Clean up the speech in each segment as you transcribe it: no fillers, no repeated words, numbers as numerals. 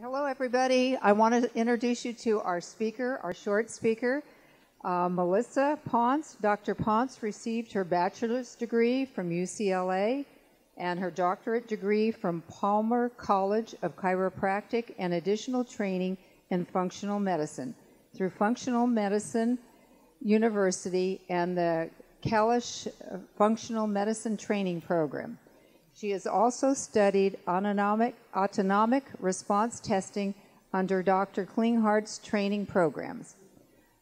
Hello, everybody. I want to introduce you to our speaker, our short speaker, Melissa Ponce. Dr. Ponce received her bachelor's degree from UCLA and her doctorate degree from Palmer College of Chiropractic and additional training in functional medicine through Functional Medicine University and the Kalish Functional Medicine Training Program. She has also studied autonomic response testing under Dr. Klinghart's training programs.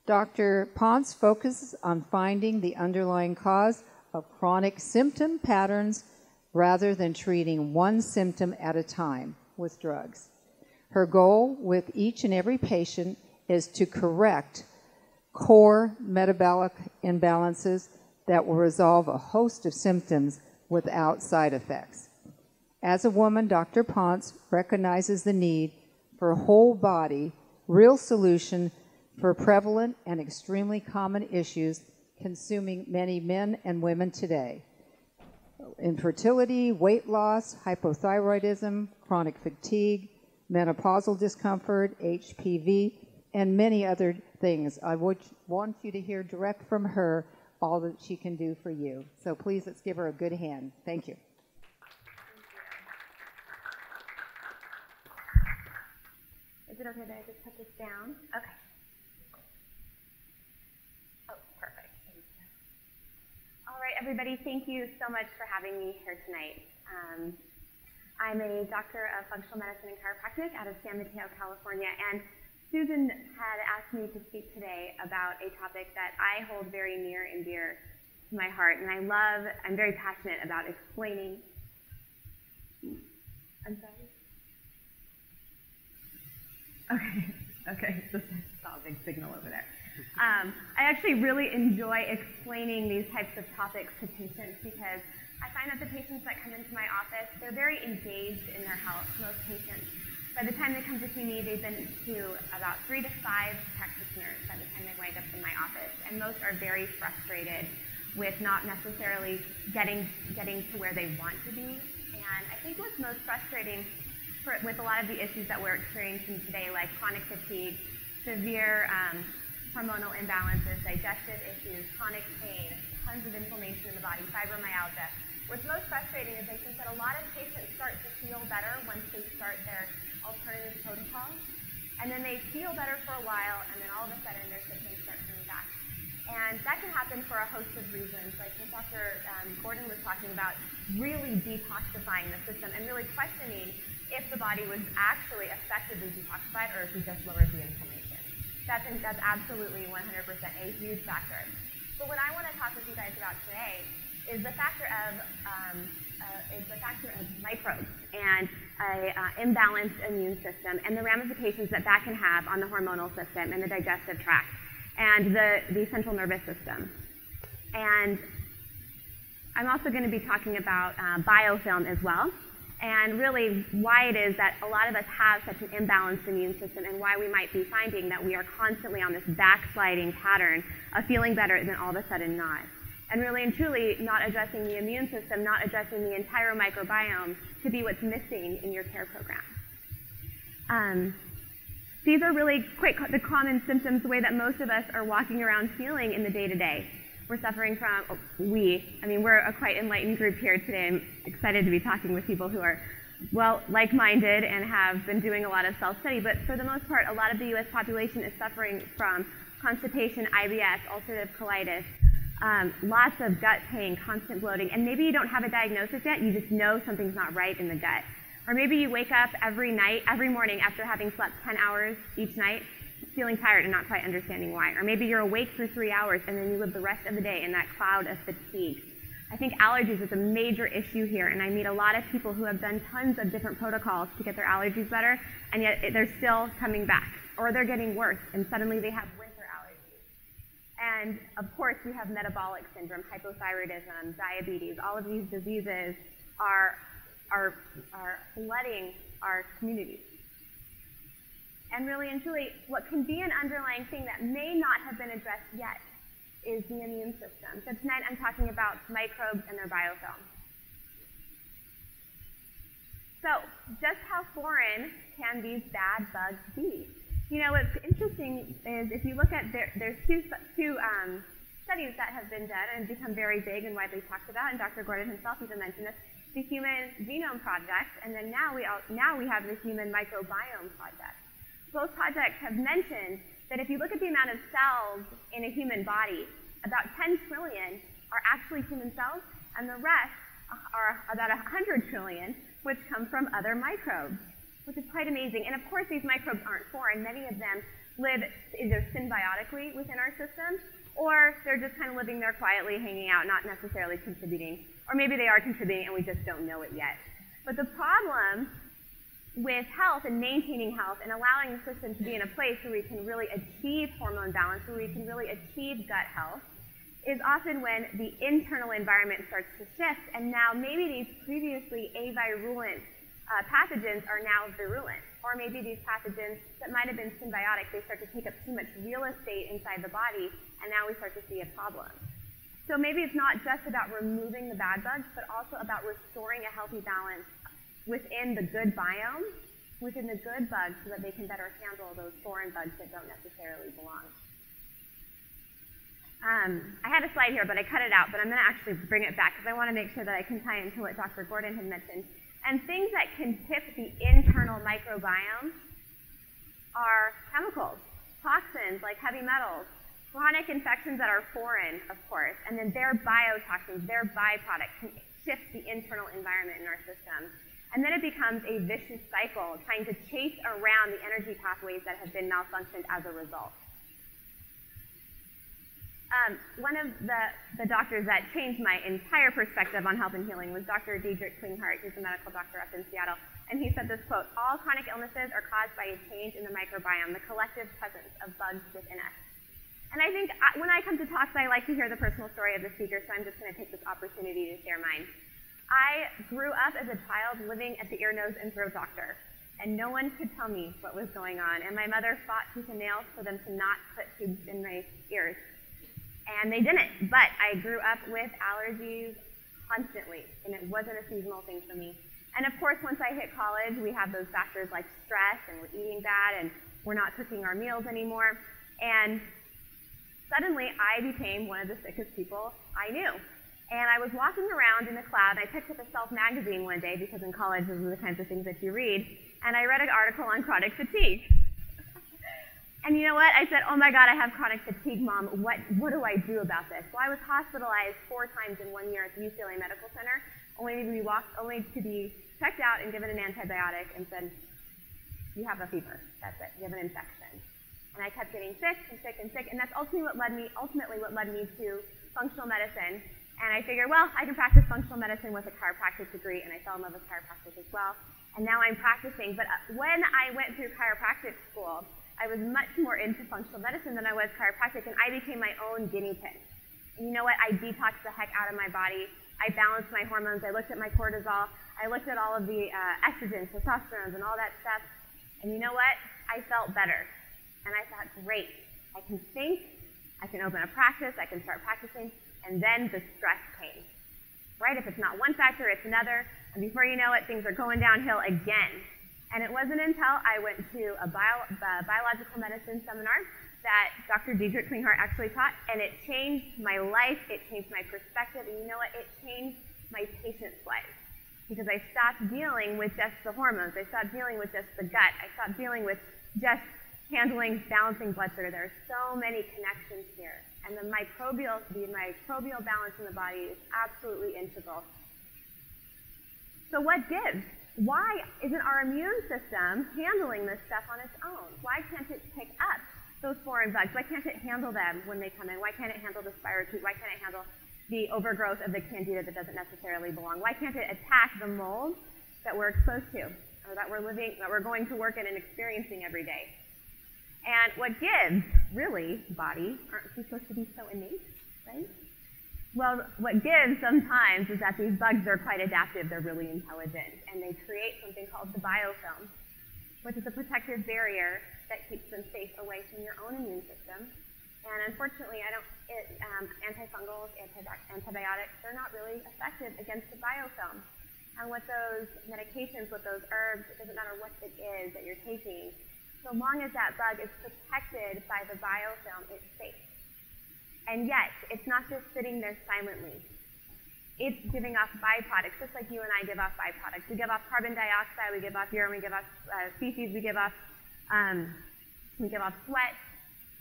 Dr. Ponce focuses on finding the underlying cause of chronic symptom patterns rather than treating one symptom at a time with drugs. Her goal with each and every patient is to correct core metabolic imbalances that will resolve a host of symptoms without side effects. As a woman, Dr. Ponce recognizes the need for a whole body, real solution for prevalent and extremely common issues consuming many men and women today. Infertility, weight loss, hypothyroidism, chronic fatigue, menopausal discomfort, HPV, and many other things. I would want you to hear direct from her all that she can do for you. So please, let's give her a good hand. Thank you. Is it okay that I just put this down? Okay. Oh, perfect. All right, everybody, thank you so much for having me here tonight. I'm a doctor of functional medicine and chiropractic out of San Mateo, California, and Susan had asked me to speak today about a topic that I hold very near and dear to my heart, and I'm very passionate about explaining. I'm sorry? Okay, I saw a big signal over there. I actually really enjoy explaining these types of topics to patients because I find that the patients that come into my office, they're very engaged in their health. Most patients, by the time they come to see me, they've been to about 3 to 5 practitioners by the time they wind up in my office, and most are very frustrated with not necessarily getting to where they want to be. And I think what's most frustrating with a lot of the issues that we're experiencing today, like chronic fatigue, severe hormonal imbalances, digestive issues, chronic pain, tons of inflammation in the body, fibromyalgia. What's most frustrating is I think that a lot of patients start to feel better once they start their alternative protocols, and then they feel better for a while, and then all of a sudden their symptoms start coming back. And that can happen for a host of reasons. Like Dr. Gordon was talking about, really detoxifying the system and really questioning if the body was actually effectively detoxified or if we just lowered the inflammation. That's absolutely 100% a huge factor. But what I want to talk with you guys about today is the factor of microbes and an imbalanced immune system and the ramifications that can have on the hormonal system and the digestive tract and the central nervous system. And I'm also going to be talking about biofilm as well, and really why it is that a lot of us have such an imbalanced immune system and why we might be finding that we are constantly on this backsliding pattern of feeling better and then all of a sudden not. And really and truly not addressing the immune system, not addressing the entire microbiome to be what's missing in your care program. These are really quite the common symptoms, the way that most of us are walking around feeling in the day-to-day. We're suffering from, we're a quite enlightened group here today. I'm excited to be talking with people who are, like-minded and have been doing a lot of self-study. But for the most part, a lot of the U.S. population is suffering from constipation, IBS, ulcerative colitis, lots of gut pain, constant bloating. And maybe you don't have a diagnosis yet, you just know something's not right in the gut. Or maybe you wake up every morning after having slept 10 hours each night, feeling tired and not quite understanding why. Or maybe you're awake for 3 hours and then you live the rest of the day in that cloud of fatigue. I think allergies is a major issue here, and I meet a lot of people who have done tons of different protocols to get their allergies better, and yet they're still coming back, or they're getting worse, and suddenly they have winter allergies. And of course, we have metabolic syndrome, hypothyroidism, diabetes. All of these diseases are flooding our communities. And really and truly, what can be an underlying thing that may not have been addressed yet is the immune system. So tonight I'm talking about microbes and their biofilm. So, just how foreign can these bad bugs be? You know, what's interesting is if you look at, there's two studies that have been done and become very big and widely talked about, and Dr. Gordon himself even mentioned this, the Human Genome Project, and then now we have the Human Microbiome Project. Both projects have mentioned that if you look at the amount of cells in a human body, about 10 trillion are actually human cells, and the rest are about 100 trillion, which come from other microbes, which is quite amazing. And of course, these microbes aren't foreign. Many of them live either symbiotically within our system, or they're just kind of living there quietly, hanging out, not necessarily contributing. Or maybe they are contributing and we just don't know it yet. But the problem with health and maintaining health and allowing the system to be in a place where we can really achieve hormone balance, where we can really achieve gut health, is often when the internal environment starts to shift, and now maybe these previously avirulent pathogens are now virulent. Or maybe these pathogens that might have been symbiotic, they start to take up too much real estate inside the body, and now we start to see a problem. So maybe it's not just about removing the bad bugs, but also about restoring a healthy balance within the good biome, within the good bugs, so that they can better handle those foreign bugs that don't necessarily belong. I had a slide here, but I cut it out, but I'm going to actually bring it back because I want to make sure that I can tie into what Dr. Gordon had mentioned. And things that can tip the internal microbiome are chemicals, toxins like heavy metals, chronic infections that are foreign, of course, and then their biotoxins, their byproducts can shift the internal environment in our system. And then it becomes a vicious cycle, trying to chase around the energy pathways that have been malfunctioned as a result. One of the doctors that changed my entire perspective on health and healing was Dr. Diedrich Klinghardt, who's a medical doctor up in Seattle. And he said this quote, "All chronic illnesses are caused by a change in the microbiome, the collective presence of bugs within us." And I think when I come to talks, I like to hear the personal story of the speaker, so I'm just going to take this opportunity to share mine. I grew up as a child living at the ear, nose, and throat doctor, and no one could tell me what was going on. And my mother fought tooth and nail for them to not put tubes in my ears. And they didn't, but I grew up with allergies constantly, and it wasn't a seasonal thing for me. And of course, once I hit college, we have those factors like stress, and we're eating bad, and we're not cooking our meals anymore. And suddenly, I became one of the sickest people I knew. And I was walking around in the cloud, and I picked up a Self magazine one day, because in college, those are the kinds of things that you read, and I read an article on chronic fatigue. And you know what? I said, "Oh my God, I have chronic fatigue, Mom. What do I do about this?" Well, I was hospitalized 4 times in 1 year at the UCLA Medical Center, only to be checked out and given an antibiotic and said, "You have a fever. That's it. You have an infection." And I kept getting sick and sick and sick, and that's ultimately what led me to functional medicine. And I figured, well, I can practice functional medicine with a chiropractic degree, and I fell in love with chiropractic as well. And now I'm practicing. But when I went through chiropractic school, I was much more into functional medicine than I was chiropractic, and I became my own guinea pig. And you know what? I detoxed the heck out of my body. I balanced my hormones. I looked at my cortisol. I looked at all of the estrogens, testosterone, and all that stuff. And you know what? I felt better. And I thought, great. I can think. I can open a practice. I can start practicing. And then the stress came. Right? If it's not one factor, it's another. And before you know it, things are going downhill again. And it wasn't until I went to a biological medicine seminar that Dr. Diedrich Klinghardt actually taught, and it changed my life, it changed my perspective, and you know what? It changed my patient's life. Because I stopped dealing with just the hormones, I stopped dealing with just the gut, I stopped dealing with just handling, balancing blood sugar. There are so many connections here. And the microbial balance in the body is absolutely integral. So what gives? Why isn't our immune system handling this stuff on its own? Why can't it pick up those foreign bugs? Why can't it handle them when they come in? Why can't it handle the spirochete? Why can't it handle the overgrowth of the candida that doesn't necessarily belong? Why can't it attack the mold that we're exposed to, or that we're going to work in and experiencing every day? And what gives, really, body, aren't we supposed to be so innate, right? Well, what gives sometimes is that these bugs are quite adaptive, they're really intelligent, and they create something called the biofilm, which is a protective barrier that keeps them safe away from your own immune system. And unfortunately, antifungals, antibiotics, they're not really effective against the biofilm. And with those medications, with those herbs, it doesn't matter what it is that you're taking, so long as that bug is protected by the biofilm, it's safe. And yet, it's not just sitting there silently. It's giving off byproducts, just like you and I give off byproducts. We give off carbon dioxide, we give off urine, we give off feces, we give off sweat.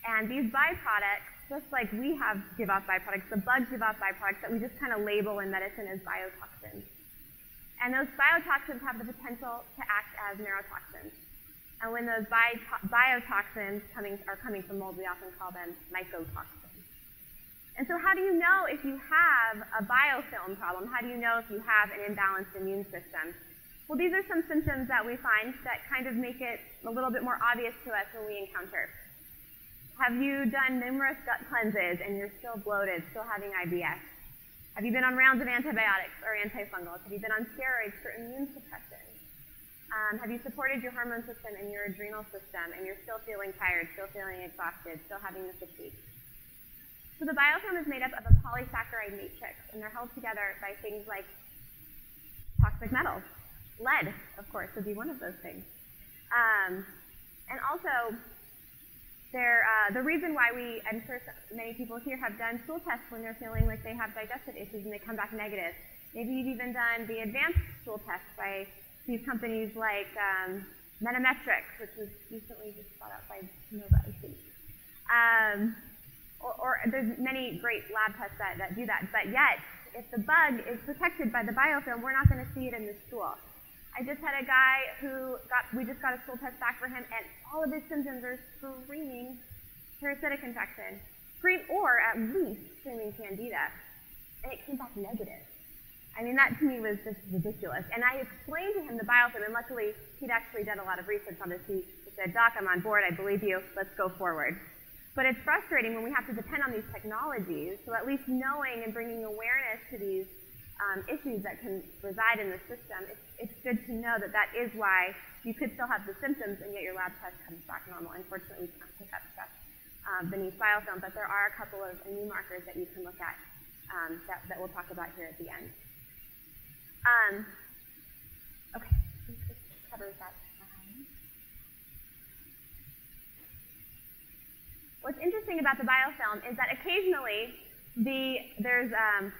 And these byproducts, just like we give off byproducts, the bugs give off byproducts that we just kind of label in medicine as biotoxins. And those biotoxins have the potential to act as neurotoxins. And when those biotoxins are coming from mold, we often call them mycotoxins. And so how do you know if you have a biofilm problem? How do you know if you have an imbalanced immune system? Well, these are some symptoms that we find that kind of make it a little bit more obvious to us when we encounter. Have you done numerous gut cleanses and you're still bloated, still having IBS? Have you been on rounds of antibiotics or antifungals? Have you been on steroids for immune suppression? Have you supported your hormone system and your adrenal system and you're still feeling tired, still feeling exhausted, still having the fatigue? So the biofilm is made up of a polysaccharide matrix, and they're held together by things like toxic metals. Lead, of course, would be one of those things. And also, the reason why I'm sure many people here have done stool tests when they're feeling like they have digestive issues and they come back negative. Maybe you've even done the advanced stool test by these companies like Metametrix, which was recently just bought out by Nova, I think. Or there's many great lab tests that do that. But yet, if the bug is protected by the biofilm, we're not going to see it in the stool. I just had a guy we just got a stool test back for him, and all of his symptoms are screaming parasitic infection, or at least screaming candida, and it came back negative. I mean, that to me was just ridiculous. And I explained to him the biofilm, and luckily he'd actually done a lot of research on this. He said, "Doc, I'm on board. I believe you. Let's go forward." But it's frustrating when we have to depend on these technologies, so at least knowing and bringing awareness to these issues that can reside in the system, it's good to know that is why you could still have the symptoms and yet your lab test comes back normal. Unfortunately, we can't pick up stuff beneath biofilm, but there are a couple of immune markers that you can look at that we'll talk about here at the end. Okay, this covers that. What's interesting about the biofilm is that occasionally there's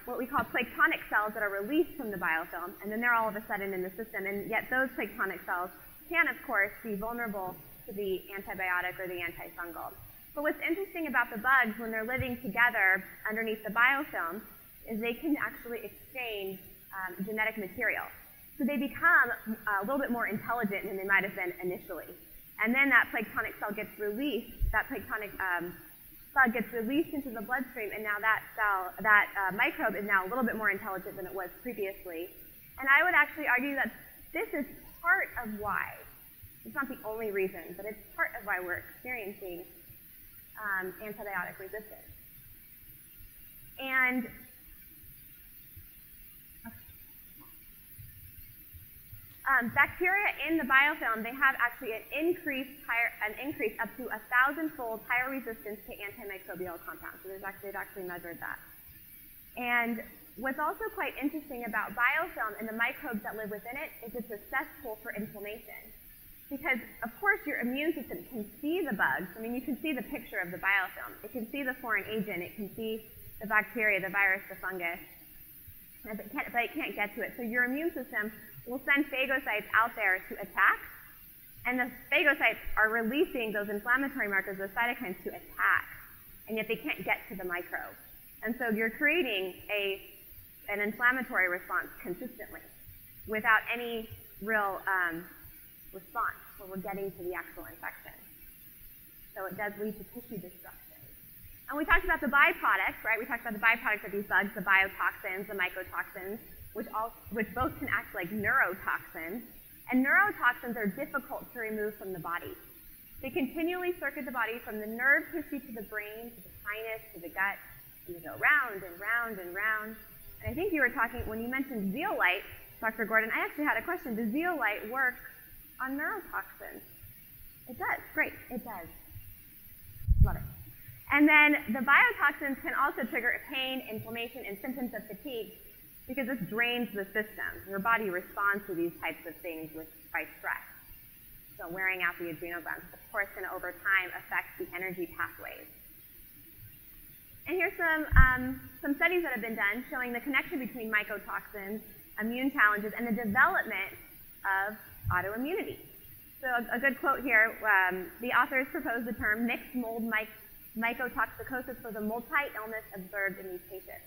what we call planktonic cells that are released from the biofilm, and then they're all of a sudden in the system, and yet those planktonic cells can, of course, be vulnerable to the antibiotic or the antifungal. But what's interesting about the bugs when they're living together underneath the biofilm is they can actually exchange genetic material. So they become a little bit more intelligent than they might have been initially. And then that planktonic cell gets released, that planktonic bug gets released into the bloodstream, and now that microbe is now a little bit more intelligent than it was previously. And I would actually argue that this is part of why, it's not the only reason, but it's part of why we're experiencing antibiotic resistance. And bacteria in the biofilm, they have actually an increase up to 1,000-fold higher resistance to antimicrobial compounds. So they've actually measured that. And what's also quite interesting about biofilm and the microbes that live within it is it's a cesspool for inflammation. Because, of course, your immune system can see the bugs. I mean, you can see the picture of the biofilm. It can see the foreign agent. It can see the bacteria, the virus, the fungus. But it can't get to it. So your immune system will send phagocytes out there to attack, and the phagocytes are releasing those inflammatory markers, those cytokines, to attack, and yet they can't get to the microbe. And so you're creating an inflammatory response consistently without any real response where we're getting to the actual infection. So it does lead to tissue destruction. And we talked about the byproducts, right? We talked about the byproducts of these bugs, the biotoxins, the mycotoxins, which both can act like neurotoxins. And neurotoxins are difficult to remove from the body. They continually circuit the body from the nerve tissue to the brain, to the sinus, to the gut, and they go round and round and round. And I think you were talking, when you mentioned zeolite, Dr. Gordon, I actually had a question. Does zeolite work on neurotoxins? It does. Great. It does. Love it. And then the biotoxins can also trigger pain, inflammation, and symptoms of fatigue. because this drains the system. Your body responds to these types of things by stress. So wearing out the adrenal glands, of course, going to over time affect the energy pathways. And here's some studies that have been done showing the connection between mycotoxins, immune challenges, and the development of autoimmunity. So a good quote here, the authors proposed the term mixed mold mycotoxicosis for the multi-illness observed in these patients.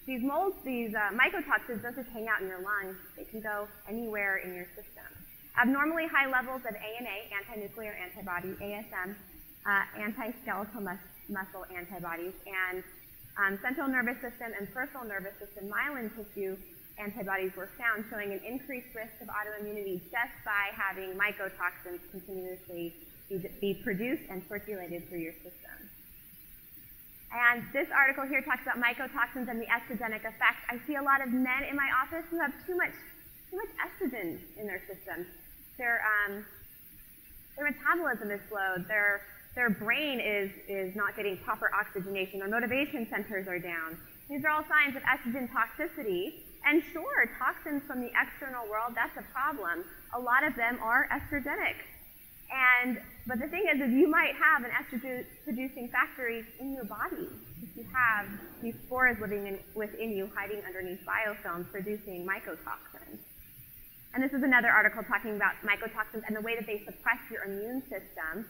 These mycotoxins don't just hang out in your lungs, they can go anywhere in your system. Abnormally high levels of ANA, anti-nuclear antibody, ASM, anti-skeletal muscle antibodies, and central nervous system and peripheral nervous system myelin tissue antibodies were found, showing an increased risk of autoimmunity just by having mycotoxins continuously be produced and circulated through your system. And this article here talks about mycotoxins and the estrogenic effect. I see a lot of men in my office who have too much estrogen in their system. Their metabolism is slowed. Their brain is not getting proper oxygenation. Their motivation centers are down. These are all signs of estrogen toxicity. And sure, toxins from the external world, that's a problem. A lot of them are estrogenic. But the thing is you might have an estrogen-producing factory in your body if you have these spores living within you, hiding underneath biofilm, producing mycotoxins. And this is another article talking about mycotoxins and the way that they suppress your immune system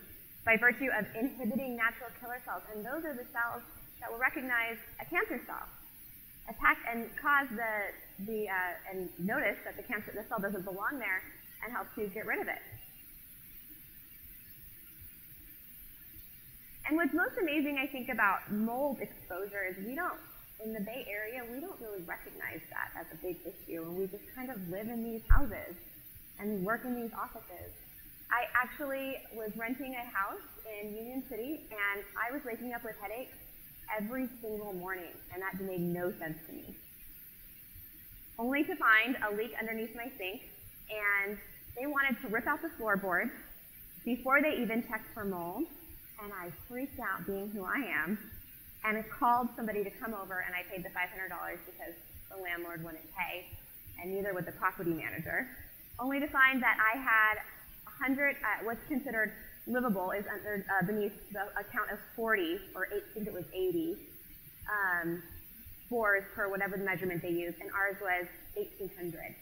by virtue of inhibiting natural killer cells. And those are the cells that will recognize a cancer cell, attack and cause and notice that the cell doesn't belong there and help to get rid of it. And what's most amazing, I think, about mold exposure is in the Bay Area, we don't really recognize that as a big issue, and we just kind of live in these houses and work in these offices. I actually was renting a house in Union City, and I was waking up with headaches every single morning, and that made no sense to me. Only to find a leak underneath my sink, and they wanted to rip out the floorboards before they even checked for mold. And I freaked out, being who I am, and I called somebody to come over, and I paid the $500 because the landlord wouldn't pay, and neither would the property manager, only to find that I had 100, what's considered livable is beneath the account of 40, or I think it was 80, spores per whatever the measurement they used, and ours was 1,800.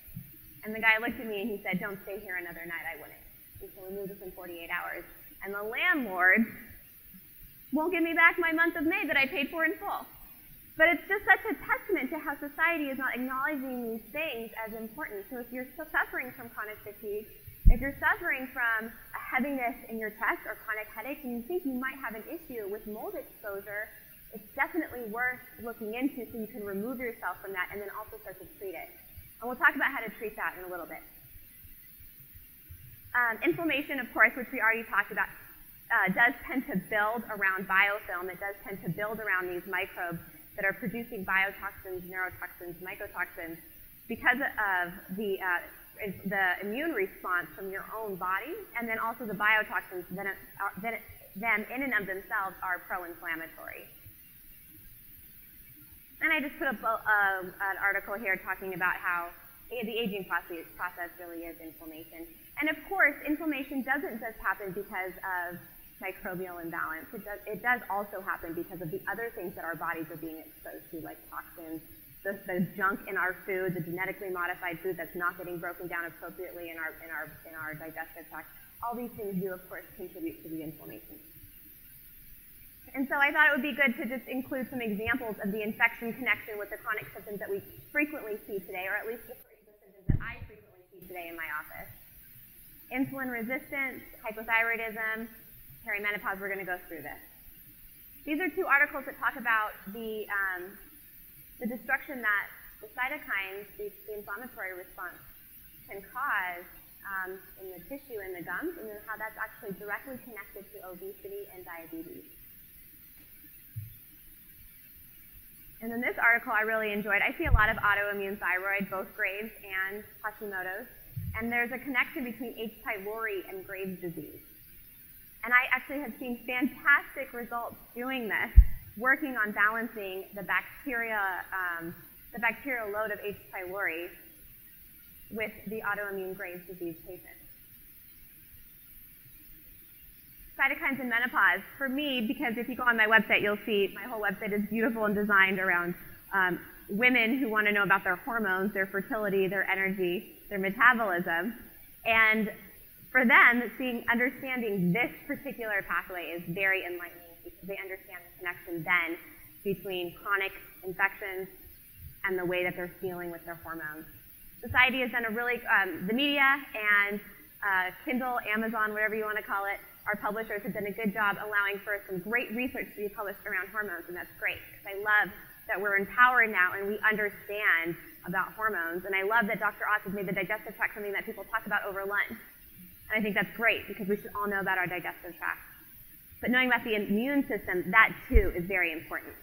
And the guy looked at me and he said, "Don't stay here another night." I wouldn't. And so we moved within 48 hours. And the landlord won't give me back my month of May that I paid for in full. But it's just such a testament to how society is not acknowledging these things as important. So if you're still suffering from chronic fatigue, if you're suffering from a heaviness in your chest or chronic headaches and you think you might have an issue with mold exposure, it's definitely worth looking into so you can remove yourself from that and then also start to treat it. And we'll talk about how to treat that in a little bit. Inflammation, of course, which we already talked about, does tend to build around biofilm. It does tend to build around these microbes that are producing biotoxins, neurotoxins, mycotoxins, because of the immune response from your own body, and then also the biotoxins that them in and of themselves are pro-inflammatory. And I just put up an article here talking about how the aging process really is inflammation. And of course, inflammation doesn't just happen because of microbial imbalance. It does also happen because of the other things that our bodies are being exposed to, like toxins, the junk in our food, the genetically modified food that's not getting broken down appropriately in our digestive tract. All these things do, of course, contribute to the inflammation. And so I thought it would be good to just include some examples of the infection connection with the chronic symptoms that we frequently see today, or at least the symptoms that I frequently see today in my office. Insulin resistance, hypothyroidism, perimenopause. We're going to go through this. These are two articles that talk about the destruction that the cytokines, the inflammatory response, can cause in the tissue and the gums, and then how that's actually directly connected to obesity and diabetes. And then this article I really enjoyed. I see a lot of autoimmune thyroid, both Graves' and Hashimoto's, and there's a connection between H. pylori and Graves' disease. And I actually have seen fantastic results doing this, working on balancing the bacteria the bacterial load of H. pylori with the autoimmune Graves' disease patient. Cytokines in menopause. For me, because if you go on my website, you'll see my whole website is beautiful and designed around women who want to know about their hormones, their fertility, their energy, their metabolism. And for them, understanding this particular pathway is very enlightening because they understand the connection then between chronic infections and the way that they're feeling with their hormones. Society has done a really, the media and Kindle, Amazon, whatever you want to call it, our publishers have done a good job allowing for some great research to be published around hormones, and that's great because I love that we're empowered now and we understand about hormones, and I love that Dr. Oz has made the digestive tract something that people talk about over lunch. And I think that's great because we should all know about our digestive tract. But knowing about the immune system, that too is very important.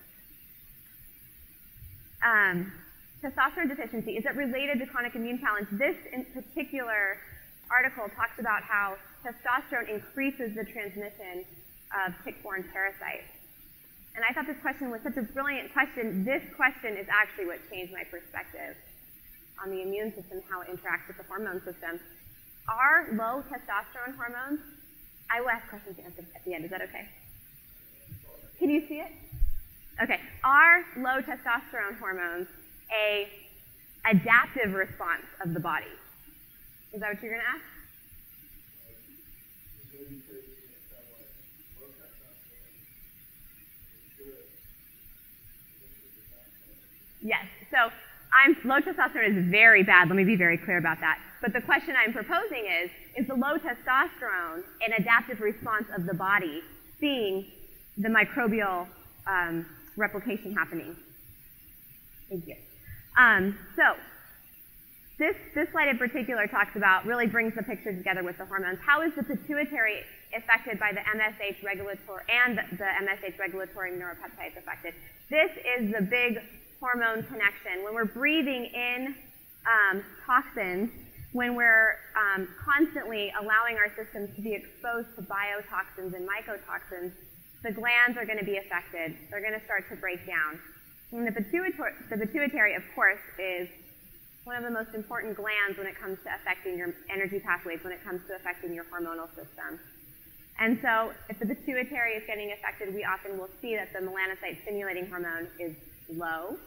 Testosterone deficiency, is it related to chronic immune challenge? This in particular article talks about how testosterone increases the transmission of tick-borne parasites. And I thought this question was such a brilliant question. This question is actually what changed my perspective on the immune system, how it interacts with the hormone system. Are low testosterone hormones, I will ask questions to answer at the end, is that okay? Can you see it? Okay, are low testosterone hormones a adaptive response of the body? Is that what you're going to ask? Yes, so low testosterone is very bad. Let me be very clear about that. But the question I'm proposing is the low testosterone an adaptive response of the body seeing the microbial replication happening? Thank you. So this slide in particular talks about, really brings the picture together with the hormones. How is the pituitary affected by the MSH regulatory and the MSH regulatory neuropeptides affected? This is the big hormone connection. When we're breathing in toxins, when we're constantly allowing our systems to be exposed to biotoxins and mycotoxins, the glands are going to be affected. They're going to start to break down. And the pituitary, of course, is one of the most important glands when it comes to affecting your energy pathways, when it comes to affecting your hormonal system. And so if the pituitary is getting affected, we often will see that the melanocyte-stimulating hormone is low,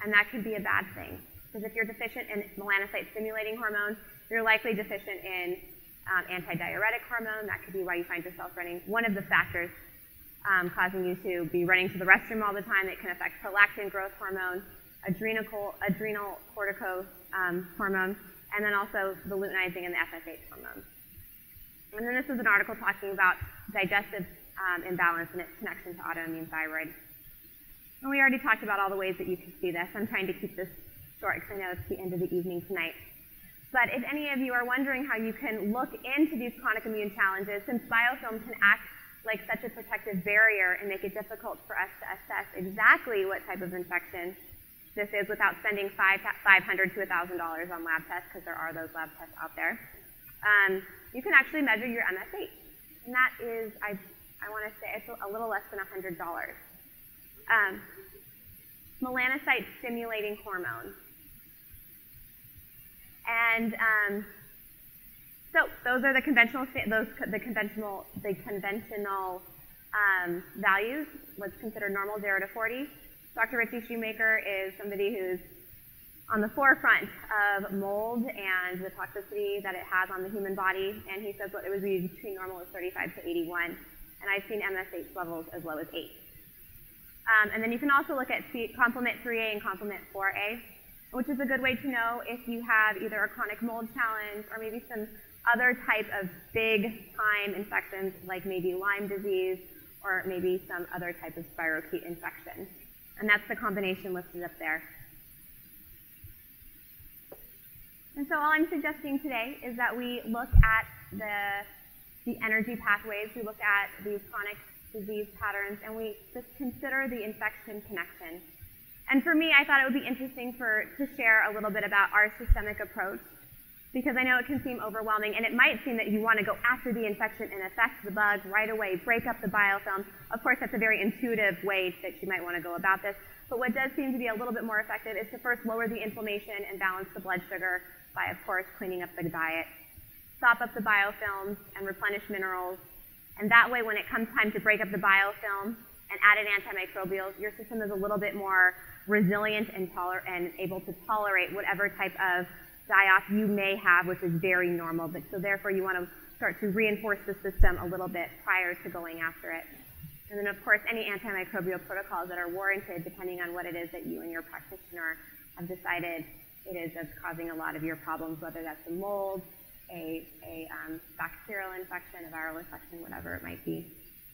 and that can be a bad thing. Because if you're deficient in melanocyte-stimulating hormone, you're likely deficient in antidiuretic hormone. That could be why you find yourself running. One of the factors causing you to be running to the restroom all the time. It can affect prolactin growth hormone, adrenal cortico hormone, and then also the luteinizing and the FSH hormone. And then this is an article talking about digestive imbalance and its connection to autoimmune thyroid. And we already talked about all the ways that you can see this. I'm trying to keep this short because I know it's the end of the evening tonight. But if any of you are wondering how you can look into these chronic immune challenges, since biofilm can act like such a protective barrier and make it difficult for us to assess exactly what type of infection this is without spending $500 to $1,000 on lab tests, because there are those lab tests out there, you can actually measure your MSH. And that is, I want to say, it's a little less than $100. Melanocyte-stimulating hormone. And so those are the conventional values. What's considered normal, 0 to 40. Dr. Richie Shoemaker is somebody who's on the forefront of mold and the toxicity that it has on the human body, and he says what it would be between normal is 35 to 81, and I've seen MSH levels as low as 8. And then you can also look at complement 3A and complement 4A, which is a good way to know if you have either a chronic mold challenge or maybe some other type of big-time infections, like maybe Lyme disease or maybe some other type of spirochete infection. And that's the combination listed up there. And so all I'm suggesting today is that we look at the energy pathways, we look at these chronic disease patterns, and we just consider the infection connection. And for me, I thought it would be interesting to share a little bit about our systemic approach, because I know it can seem overwhelming, and it might seem that you want to go after the infection and affect the bug right away, break up the biofilm. Of course, that's a very intuitive way that you might want to go about this. But what does seem to be a little bit more effective is to first lower the inflammation and balance the blood sugar by, of course, cleaning up the diet. Sop up the biofilms and replenish minerals. And that way, when it comes time to break up the biofilm and add in antimicrobials, your system is a little bit more resilient and able to tolerate whatever type of die-off you may have, which is very normal. But so therefore, you want to start to reinforce the system a little bit prior to going after it. And then, of course, any antimicrobial protocols that are warranted, depending on what it is that you and your practitioner have decided it is that's causing a lot of your problems, whether that's a mold, a bacterial infection, a viral infection, whatever it might be.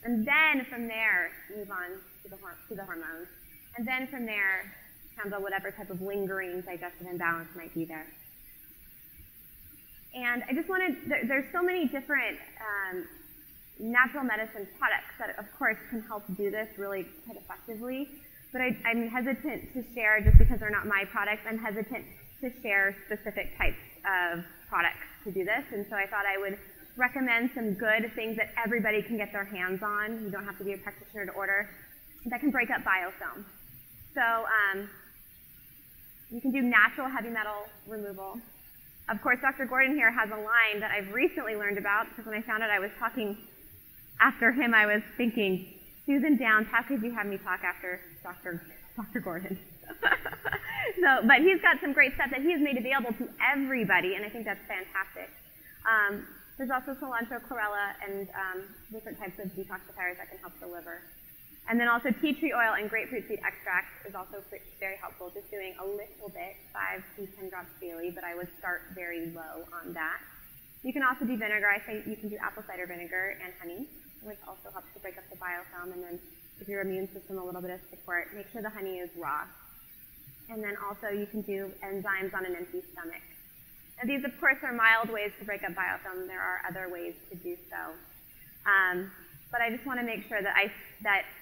And then from there, move on to the hormones. And then from there, handle whatever type of lingering digestive imbalance might be there. And I just wanted, there's so many different natural medicine products that, of course, can help do this really quite effectively. But I'm hesitant to share, just because they're not my products, I'm hesitant to share specific types of products to do this. And so I thought I would recommend some good things that everybody can get their hands on. You don't have to be a practitioner to order, that can break up biofilm. So you can do natural heavy metal removal. Of course, Dr. Gordon here has a line that I've recently learned about, because when I found out I was talking after him, I was thinking, Susan Downs, how could you have me talk after Dr. Gordon? But he's got some great stuff that he has made available to everybody, and I think that's fantastic. There's also cilantro, chlorella, and different types of detoxifiers that can help the liver. And then also tea tree oil and grapefruit seed extract is also very helpful, just doing a little bit, 5 to 10 drops daily, but I would start very low on that. You can also do vinegar. I say you can do apple cider vinegar and honey, which also helps to break up the biofilm, and then give your immune system a little bit of support. Make sure the honey is raw. And then also you can do enzymes on an empty stomach. Now these, of course, are mild ways to break up biofilm. There are other ways to do so. But I just want to make sure that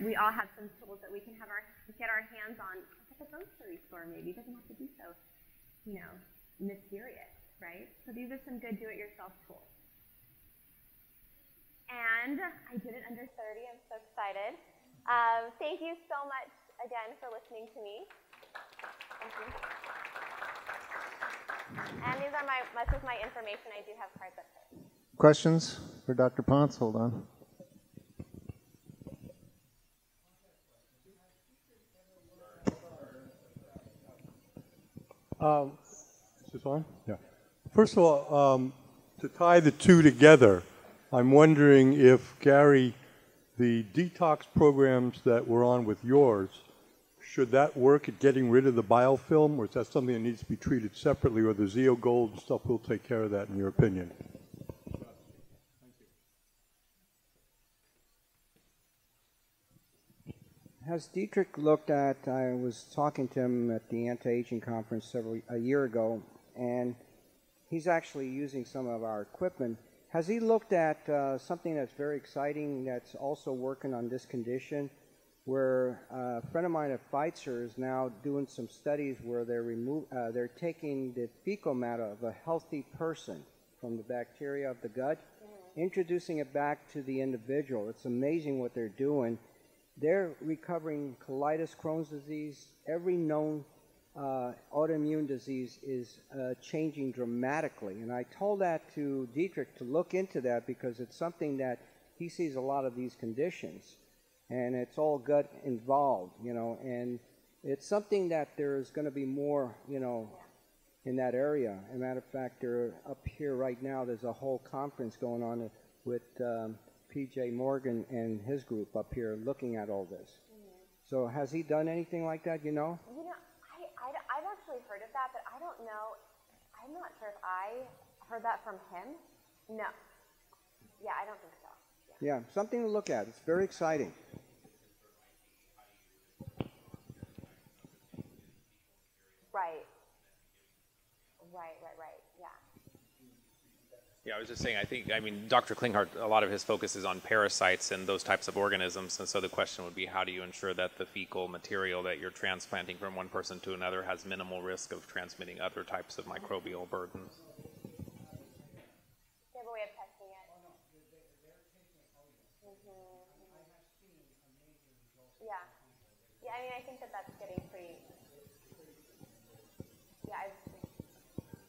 we all have some tools that we can get our hands on at the grocery store. Maybe it doesn't have to be so, mysterious, right? So these are some good do-it-yourself tools. And I did it under 30. I'm so excited. Thank you so much again for listening to me. Thank you. And these are this is my information. I do have cards up there. Questions for Dr. Ponce? Hold on. Is this on? Yeah. First of all, to tie the two together, I'm wondering if, Gary, the detox programs that we're on with yours, should that work at getting rid of the biofilm, or is that something that needs to be treated separately, or the Zeo Gold and stuff will take care of that, in your opinion? Has Dietrich looked at, I was talking to him at the anti-aging conference a year ago, and he's actually using some of our equipment. Has he looked at something that's very exciting that's also working on this condition, where a friend of mine at Pfizer is now doing some studies where they're taking the fecal matter of a healthy person from the bacteria of the gut, introducing it back to the individual. It's amazing what they're doing. They're recovering colitis, Crohn's disease, every known autoimmune disease is changing dramatically. And I told that to Dietrich to look into that, because it's something that he sees a lot of these conditions. And it's all gut involved, and it's something that there's going to be more, in that area. As a matter of fact, they're up here right now, there's a whole conference going on with P.J. Morgan and his group up here looking at all this. So has he done anything like that, I've actually heard of that, but I don't know. I'm not sure if I heard that from him. No. Yeah, I don't think so. Yeah, something to look at. It's very exciting. Right, yeah. Yeah, I was just saying, Dr. Klinghardt, a lot of his focus is on parasites and those types of organisms, and so the question would be, how do you ensure that the fecal material that you're transplanting from one person to another has minimal risk of transmitting other types of microbial burdens? Do you have a way of testing it? Yeah. Yeah, I mean, I think that that's getting pretty. Yeah.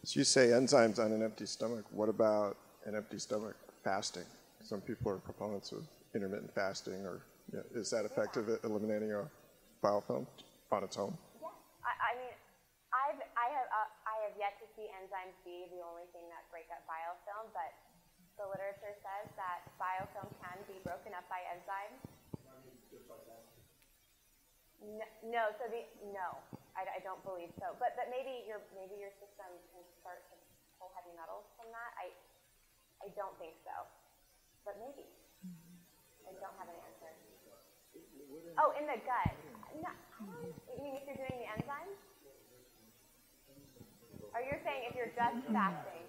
So you say enzymes on an empty stomach. What about an empty stomach fasting? Some people are proponents of intermittent fasting, or is that effective at eliminating a biofilm on its own? Yeah, I mean, I have yet to see enzymes be the only thing that break up biofilm, but the literature says that biofilm can be broken up by enzymes. No, I don't believe so. But maybe your system can start to pull heavy metals from that. I don't think so, but maybe. I don't have an answer. Oh, in the gut. No, you mean if you're doing the enzymes? Or you're saying if you're just fasting?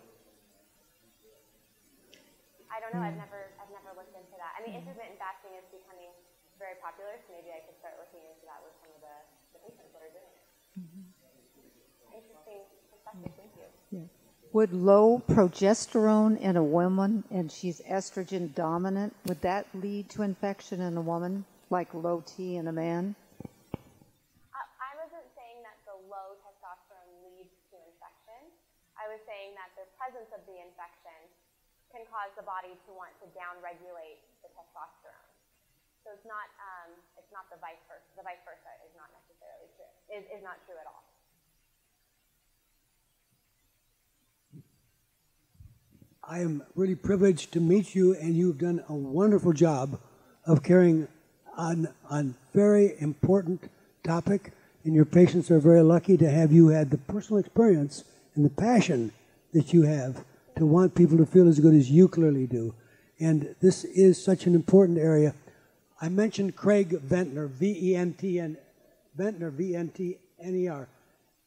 I don't know. I've never looked into that. I mean, intermittent fasting is becoming very popular, so maybe I could start looking into that with some of the patients that are doing it. Interesting perspective. Thank you. Yeah. Would low progesterone in a woman, and she's estrogen dominant, would that lead to infection in a woman, like low T in a man? I wasn't saying that the low testosterone leads to infection. I was saying that the presence of the infection can cause the body to want to downregulate the testosterone. So it's not the vice versa. The vice versa is not necessarily true. Is not true at all. I am really privileged to meet you, and you've done a wonderful job of carrying on very important topic, and your patients are very lucky to have you had the personal experience and the passion that you have to want people to feel as good as you clearly do. And this is such an important area. I mentioned Craig Ventner, Ventner, V-N-T-N-E-R,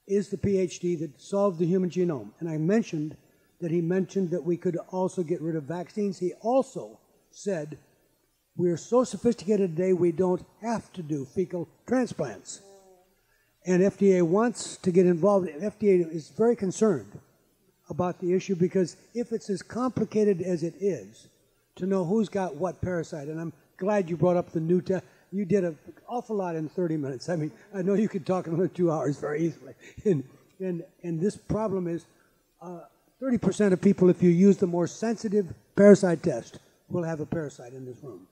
is the PhD that solved the human genome. And I mentioned that we could also get rid of vaccines. He also said, we're so sophisticated today we don't have to do fecal transplants. And FDA wants to get involved. FDA is very concerned about the issue because if it's as complicated as it is to know who's got what parasite, and I'm glad you brought up the new test. You did an awful lot in 30 minutes. I mean, I know you could talk in another 2 hours very easily. And this problem is 30% of people, if you use the more sensitive parasite test, will have a parasite in this room.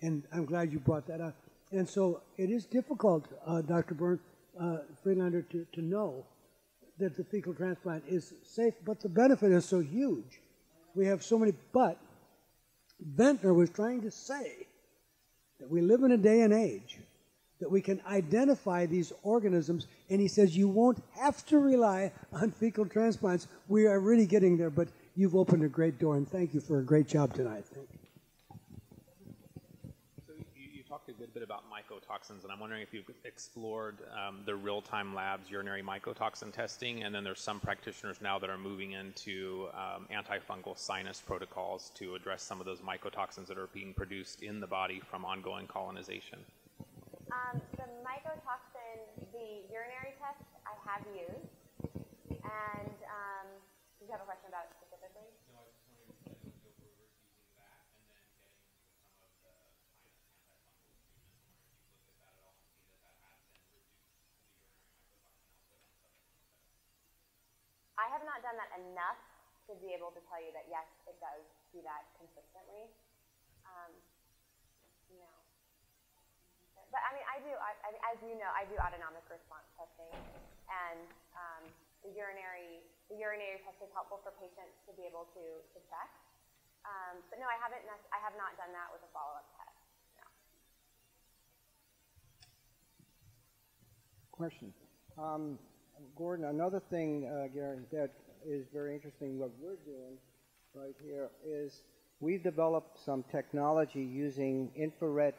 And I'm glad you brought that up. And so it is difficult, Dr. Friedlander, to know that the fecal transplant is safe, but the benefit is so huge. We have so many, but Ventner was trying to say that we live in a day and age that we can identify these organisms, and he says you won't have to rely on fecal transplants. We are really getting there, but you've opened a great door, and thank you for a great job tonight. Thank you. So you talked a good bit about mycotoxins, and I'm wondering if you've explored the real-time labs urinary mycotoxin testing, and then there's some practitioners now that are moving into antifungal sinus protocols to address some of those mycotoxins that are being produced in the body from ongoing colonization. The mycotoxin, the urinary test I have used, and do you have a question about it specifically? No, I just wondered if you go over using that and then getting into some of the antifungal treatments. I'm wondering if you looked at that at all and see that that has been reduced the urinary mycotoxin output on subsequent studies. I have not done that enough to be able to tell you that yes, it does do that consistently. No. But I mean, as you know, I do autonomic response testing, and the urinary test is helpful for patients to be able to check. But no, I have not done that with a follow-up test. No. Question. Gordon, another thing, Gary, that is very interesting, what we're doing right here is we've developed some technology using infrared,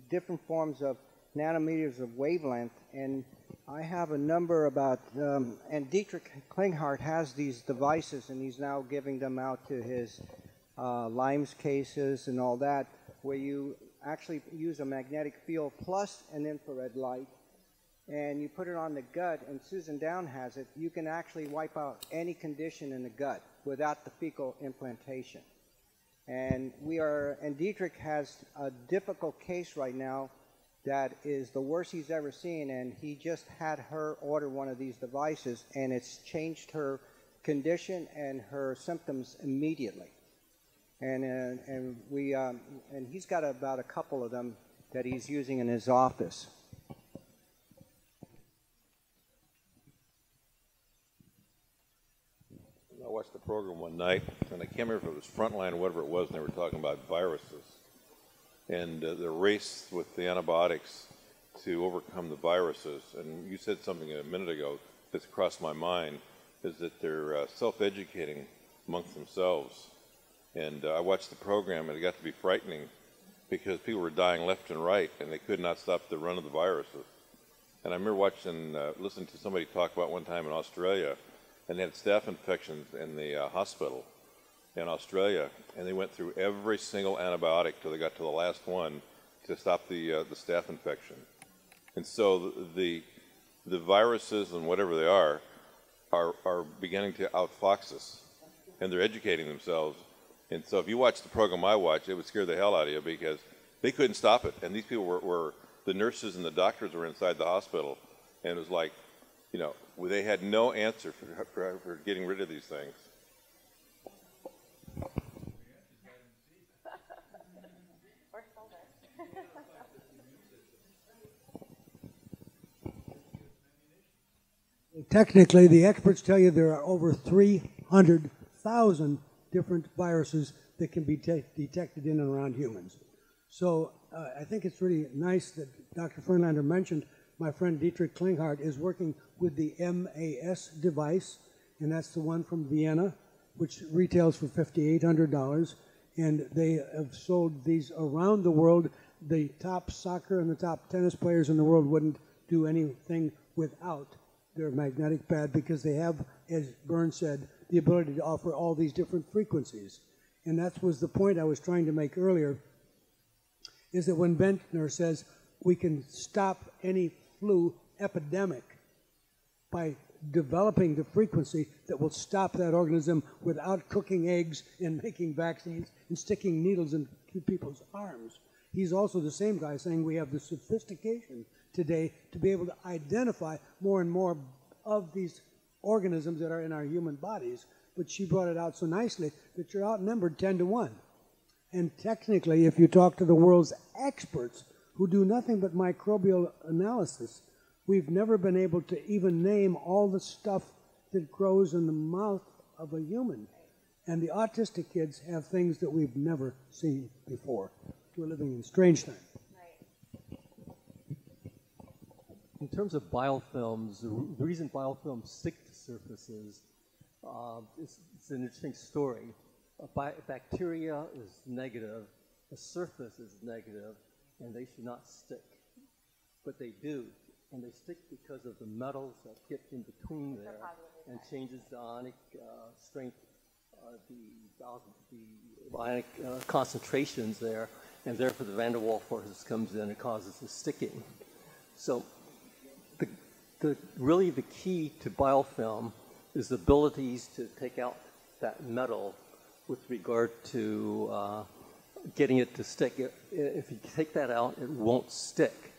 different forms of nanometers of wavelength, and I have a number about, and Dietrich Klinghardt has these devices, and he's now giving them out to his Lyme's cases and all that, where you actually use a magnetic field plus an infrared light, and you put it on the gut, and Susan Down has it. You can actually wipe out any condition in the gut without the fecal implantation. And Dietrich has a difficult case right now. that is the worst he's ever seen, and he just had her order one of these devices, and it's changed her condition and her symptoms immediately. And he's got about a couple of them that he's using in his office. I watched the program one night, and I can't remember if it was Frontline or whatever it was, and they were talking about viruses and the race with the antibiotics to overcome the viruses. And you said something a minute ago that's crossed my mind, is that they're self-educating amongst themselves. And I watched the program, and it got to be frightening because people were dying left and right, and they could not stop the run of the viruses. And I remember listening to somebody talk about one time in Australia, and they had staph infections in the hospital in Australia, and they went through every single antibiotic till they got to the last one to stop the staph infection. And so the viruses and whatever they are beginning to outfox us, and they're educating themselves. And so if you watch the program I watch, it would scare the hell out of you because they couldn't stop it. And these people were the nurses and the doctors were inside the hospital, and it was like, you know, they had no answer for getting rid of these things. Technically, the experts tell you there are over 300,000 different viruses that can be detected in and around humans. So I think it's really nice that Dr. Fernlander mentioned my friend Dietrich Klinghardt is working with the MAS device, and that's the one from Vienna, which retails for $5,800. And they have sold these around the world. The top soccer and the top tennis players in the world wouldn't do anything without their magnetic pad because they have, as Byrne said, the ability to offer all these different frequencies. And that was the point I was trying to make earlier, is that when Bentner says we can stop any flu epidemic by developing the frequency that will stop that organism without cooking eggs and making vaccines and sticking needles into people's arms. He's also the same guy saying we have the sophistication today to be able to identify more and more of these organisms that are in our human bodies. But she brought it out so nicely that you're outnumbered 10 to 1. And technically, if you talk to the world's experts who do nothing but microbial analysis, we've never been able to even name all the stuff that grows in the mouth of a human. And the autistic kids have things that we've never seen before. We're living in strange times. In terms of biofilms, the reason biofilms stick to surfaces, it's an interesting story. Bacteria is negative, a surface is negative, and they should not stick. But they do, and they stick because of the metals that get in between there and changes the ionic strength, the ionic concentrations there, and therefore the van der Waals forces comes in and causes the sticking. So really the key to biofilm is the abilities to take out that metal with regard to getting it to stick. If you take that out, it won't stick.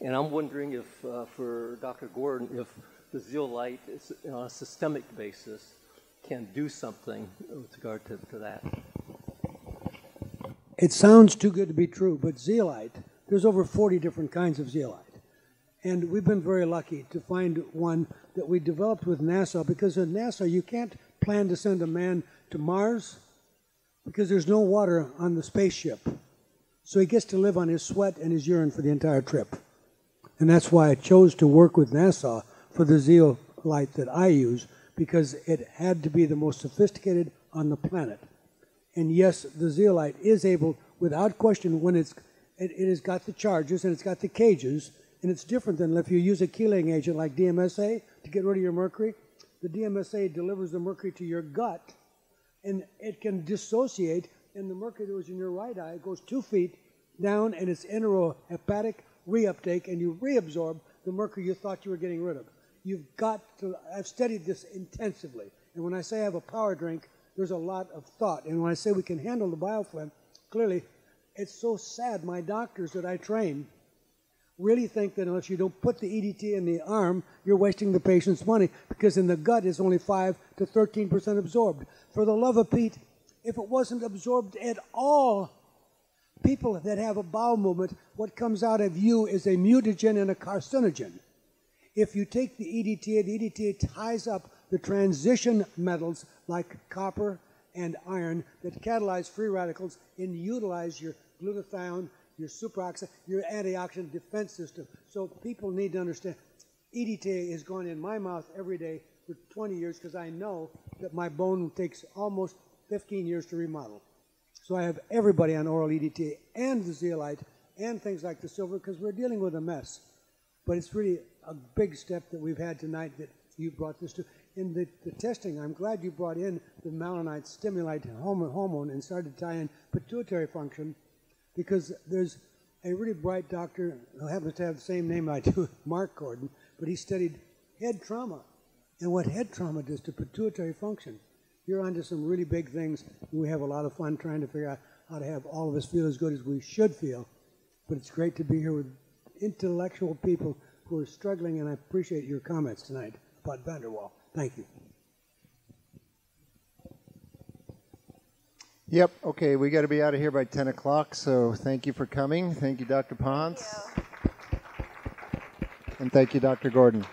And I'm wondering if, for Dr. Gordon, if the zeolite is, on a systemic basis can do something with regard to that. It sounds too good to be true, but zeolite, there's over 40 different kinds of zeolite. And we've been very lucky to find one that we developed with NASA, because at NASA you can't plan to send a man to Mars because there's no water on the spaceship. So he gets to live on his sweat and his urine for the entire trip. And that's why I chose to work with NASA for the zeolite that I use, because it had to be the most sophisticated on the planet. And yes, the zeolite is able, without question, when it has got the charges and it's got the cages, and it's different than if you use a chelating agent like DMSA to get rid of your mercury. The DMSA delivers the mercury to your gut, and it can dissociate, and the mercury that was in your right eye goes 2 feet down, and it's enterohepatic reuptake, and you reabsorb the mercury you thought you were getting rid of. You've got to, I've studied this intensively, and when I say I have a power drink, there's a lot of thought. And when I say we can handle the biofilm, clearly, it's so sad. My doctors that I train really think that unless you don't put the EDTA in the arm, you're wasting the patient's money, because in the gut it's only 5 to 13% absorbed. For the love of Pete, if it wasn't absorbed at all, people that have a bowel movement, what comes out of you is a mutagen and a carcinogen. If you take the EDTA ties up the transition metals like copper and iron that catalyze free radicals and utilize your glutathione, your superoxide, your antioxidant defense system. So people need to understand EDTA has gone in my mouth every day for 20 years because I know that my bone takes almost 15 years to remodel. So I have everybody on oral EDTA and the zeolite and things like the silver because we're dealing with a mess. But it's really a big step that we've had tonight that you brought this to. In the testing, I'm glad you brought in the malonite stimulate hormone and started to tie in pituitary function, because there's a really bright doctor who happens to have the same name I do, Mark Gordon, but he studied head trauma and what head trauma does to pituitary function. You're onto some really big things. We have a lot of fun trying to figure out how to have all of us feel as good as we should feel. But it's great to be here with intellectual people who are struggling, and I appreciate your comments tonight about van der Waal. Thank you. Yep, okay, we got to be out of here by 10 o'clock, so thank you for coming. Thank you, Dr. Ponce. Thank you. And thank you, Dr. Gordon.